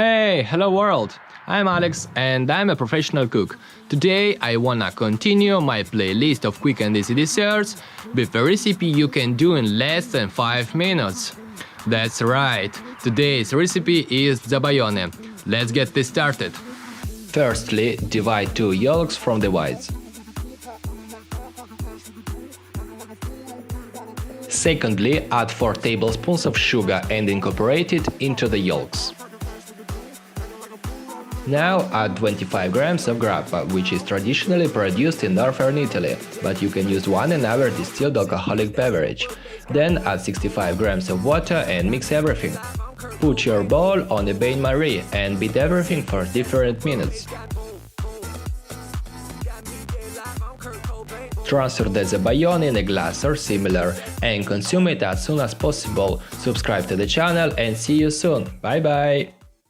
Hey, hello world! I'm Alex and I'm a professional cook. Today I wanna continue my playlist of quick and easy desserts with a recipe you can do in less than 5 minutes. That's right, today's recipe is Zabaione. Let's get this started. Firstly, divide 2 yolks from the whites. Secondly, add 4 tablespoons of sugar and incorporate it into the yolks. Now add 25 grams of Grappa, which is traditionally produced in northern Italy, but you can use one another distilled alcoholic beverage. Then add 65 grams of water and mix everything. Put your bowl on a bain-marie and beat everything for different minutes. Transfer the Zabaione in a glass or similar and consume it as soon as possible. Subscribe to the channel and see you soon. Bye bye!